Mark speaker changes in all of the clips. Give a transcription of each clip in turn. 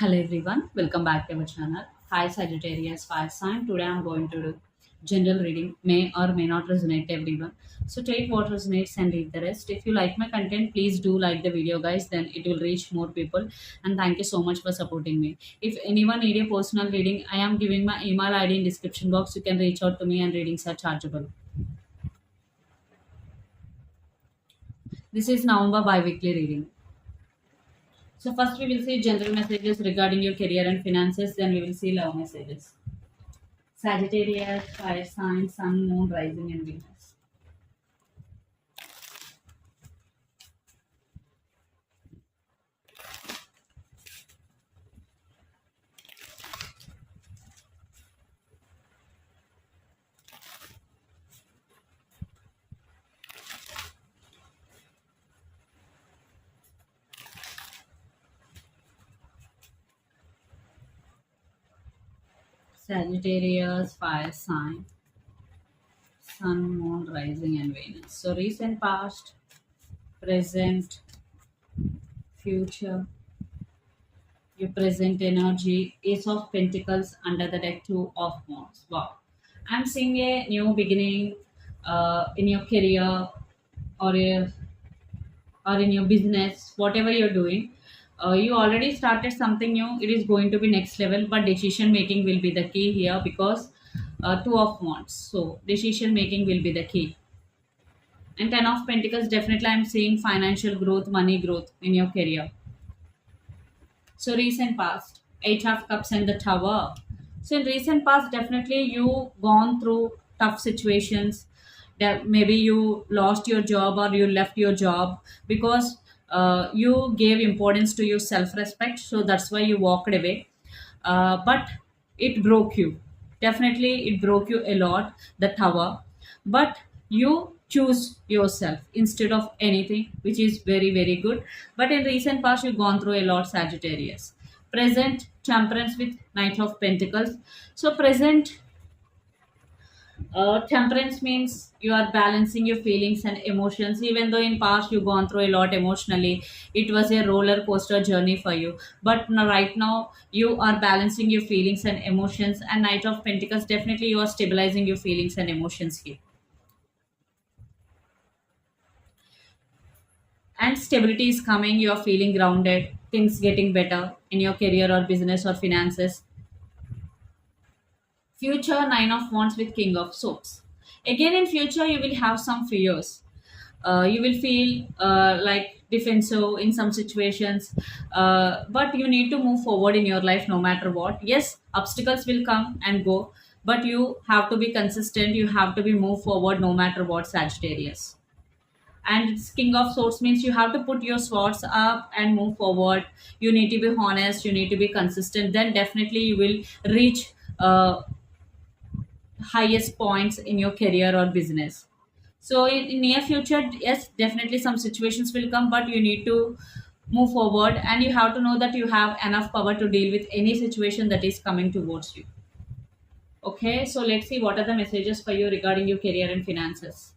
Speaker 1: Hello everyone, welcome back to our channel. Hi Sagittarius Fire Sign. Today I'm going to do general reading. May or may not resonate to everyone. So take what resonates and leave the rest. If you like my content, please do like the video, guys. Then it will reach more people. And thank you so much for supporting me. If anyone need a personal reading, I am giving my email ID in description box. You can reach out to me, and readings are chargeable. This is November bi-weekly reading. So first we will see general messages regarding your career and finances. Then we will see love messages. Sagittarius, fire sign, sun, moon, rising, and Venus. Sagittarius, fire sign, sun, moon, rising, and Venus. So recent, past, present, future. Your present energy, Ace of Pentacles under the deck, Two of Wands. Wow. I'm seeing a new beginning in your career or a or in your business, whatever you're doing. You already started something new. It is going to be next level, but decision making will be the key here because Two of Wands. So decision making will be the key. And Ten of Pentacles, definitely I'm seeing financial growth, money growth in your career. So recent past, Eight of Cups and the Tower. So in recent past, definitely you gone through tough situations. That maybe you lost your job or you left your job because you gave importance to your self-respect. So that's why you walked away. But it broke you. Definitely, it broke you a lot. The Tower, but you choose yourself instead of anything, which is very very good. But in recent past you've gone through a lot, Sagittarius. Present, Temperance with Knight of Pentacles. So present, temperance means you are balancing your feelings and emotions. Even though in past you've gone through a lot emotionally, it was a roller coaster journey for you. But now, right now, you are balancing your feelings and emotions. And Knight of Pentacles, definitely you are stabilizing your feelings and emotions here. And stability is coming. You are feeling grounded. Things getting better in your career or business or finances. Future, Nine of Wands with King of Swords. Again, in future, you will have some fears. You will feel like defensive in some situations, but you need to move forward in your life no matter what. Yes, obstacles will come and go, but you have to be consistent. You have to be move forward no matter what, Sagittarius. And it's King of Swords means you have to put your swords up and move forward. You need to be honest. You need to be consistent. Then definitely you will reach highest points in your career or business. So in near future, yes, definitely some situations will come, but you need to move forward and you have to know that you have enough power to deal with any situation that is coming towards you. Okay, so let's see what are the messages for you regarding your career and finances.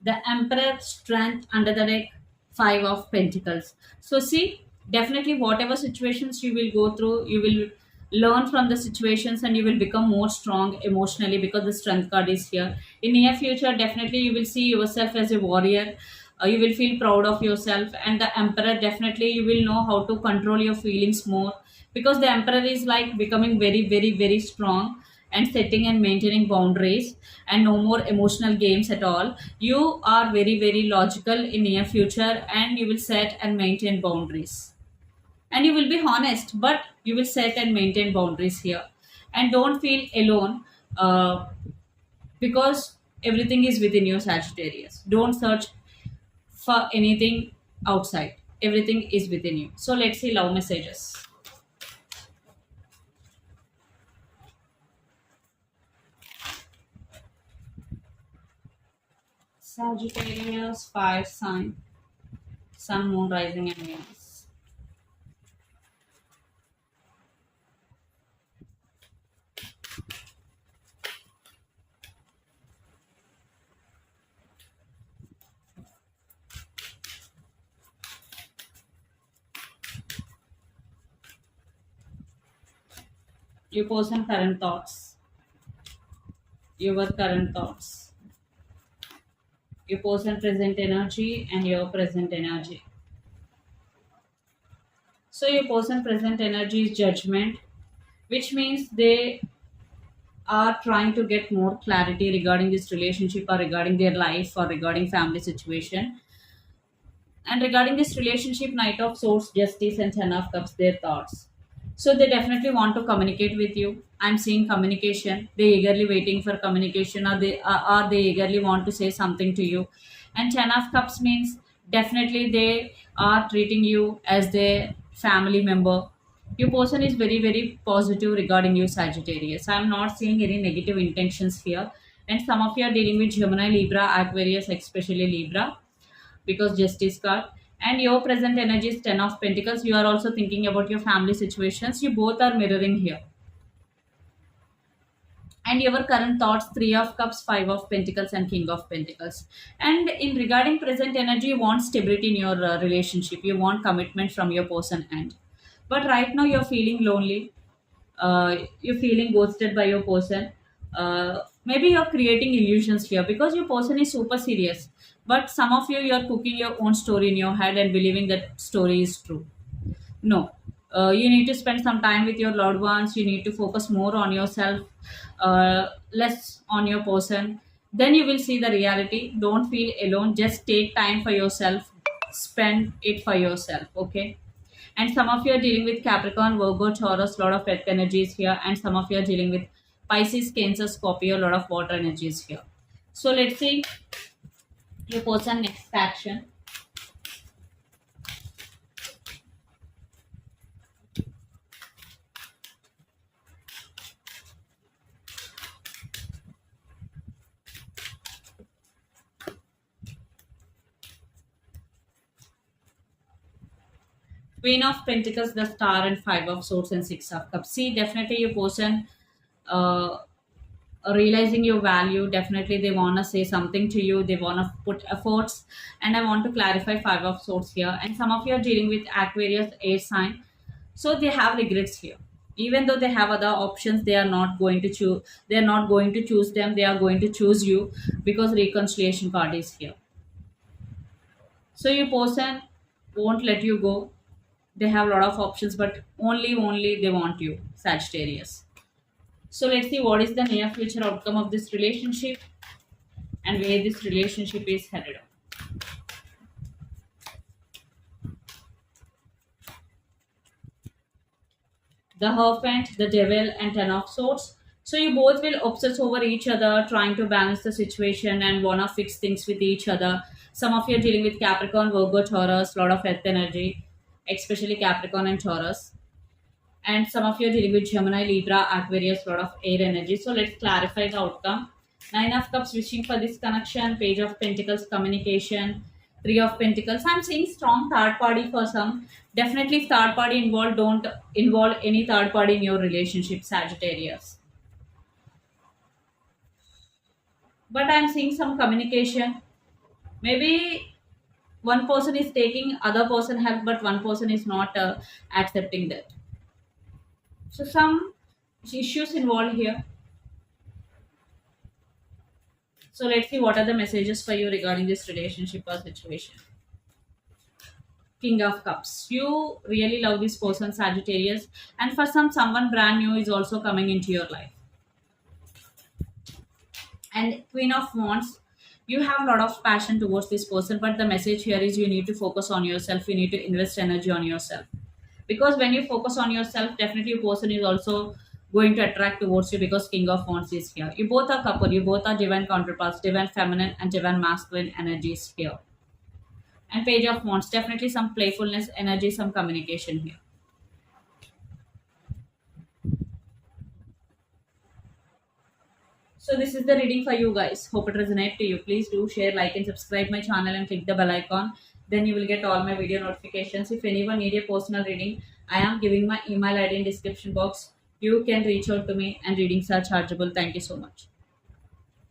Speaker 1: The Emperor, Strength under the deck, Five of Pentacles. So see, definitely whatever situations you will go through, you will learn from the situations and you will become more strong emotionally because the Strength card is here. In near future, definitely you will see yourself as a warrior. You will feel proud of yourself, and the Emperor, definitely you will know how to control your feelings more because the Emperor is like becoming very very very strong and setting and maintaining boundaries and no more emotional games at all. You are very very logical in near future and you will set and maintain boundaries, and you will be honest, but you will set and maintain boundaries here. And don't feel alone, because everything is within you, Sagittarius. Don't search for anything outside. Everything is within you. So let's see love messages. Sagittarius, fire sign, sun, moon, rising, and Venus. Your person current thoughts. Your current thoughts. Your person present energy and your present energy. So your person present energy is judgment, which means they are trying to get more clarity regarding this relationship or regarding their life or regarding family situation. And regarding this relationship, Knight of Swords, Justice, and Ten of Cups, their thoughts. So they definitely want to communicate with you. I'm seeing communication. They eagerly waiting for communication, or they eagerly want to say something to you. And Ten of Cups means definitely they are treating you as their family member. Your person is very very positive regarding you, Sagittarius. I'm not seeing any negative intentions here. And some of you are dealing with Gemini, Libra, Aquarius, especially Libra, because justice card. And your present energy is 10 of pentacles. You are also thinking about your family situations. You both are mirroring here. And your current thoughts, 3 of cups, 5 of pentacles, and king of pentacles. And in regarding present energy, you want stability in your relationship. You want commitment from your person end. But right now you're feeling lonely. You're feeling ghosted by your person. Maybe you're creating illusions here because your person is super serious. But some of you, you're cooking your own story in your head and believing that story is true. No. You need to spend some time with your loved ones. You need to focus more on yourself, less on your person. Then you will see the reality. Don't feel alone. Just take time for yourself. Spend it for yourself. Okay. And some of you are dealing with Capricorn, Virgo, Taurus, lot of earth energies here. And some of you are dealing with Pisces, Cancer, Scorpio, lot of water energies here. So let's see your person next action. Queen of Pentacles, the Star, and Five of Swords, and Six of Cups. See, definitely your person uh, realizing your value. Definitely they want to say something to you. They want to put efforts. And I want to clarify Five of Swords here. And some of you are dealing with Aquarius, air sign. So they have regrets here. Even though they have other options, they are not going to choose. They are not going to choose them. They are going to choose you because reconciliation card is here. So your person won't let you go. They have a lot of options, but only they want you, Sagittarius. So let's see what is the near future outcome of this relationship and where this relationship is headed. The Hierophant, the Devil, and Ten of Swords. So you both will obsess over each other, trying to balance the situation and wanna fix things with each other. Some of you are dealing with Capricorn, Virgo, Taurus, lot of earth energy, especially Capricorn and Taurus. And some of you are dealing with Gemini, Libra, Aquarius, lot of air energy. So let's clarify the outcome. Nine of Cups, wishing for this connection. Page of Pentacles, communication. Three of Pentacles. I'm seeing strong third party for some. Definitely, if third party involved, don't involve any third party in your relationship, Sagittarius. But I'm seeing some communication. Maybe one person is taking other person help, but one person is not accepting that. So some issues involved here. So let's see what are the messages for you regarding this relationship or situation. King of Cups. You really love this person, Sagittarius, and for someone brand new is also coming into your life. And Queen of Wands. You have a lot of passion towards this person, but the message here is you need to focus on yourself. You need to invest energy on yourself, because when you focus on yourself, definitely a person is also going to attract towards you because King of Wands is here. You both are couple. You both are divine counterparts, divine feminine and divine masculine energies here. And Page of Wands, definitely some playfulness energy, some communication here. So this is the reading for you guys. Hope it resonates to you. Please do share, like, and subscribe my channel and click the bell icon. Then you will get all my video notifications. If anyone need a personal reading, I am giving my email ID in description box. You can reach out to me and readings are chargeable. Thank you so much.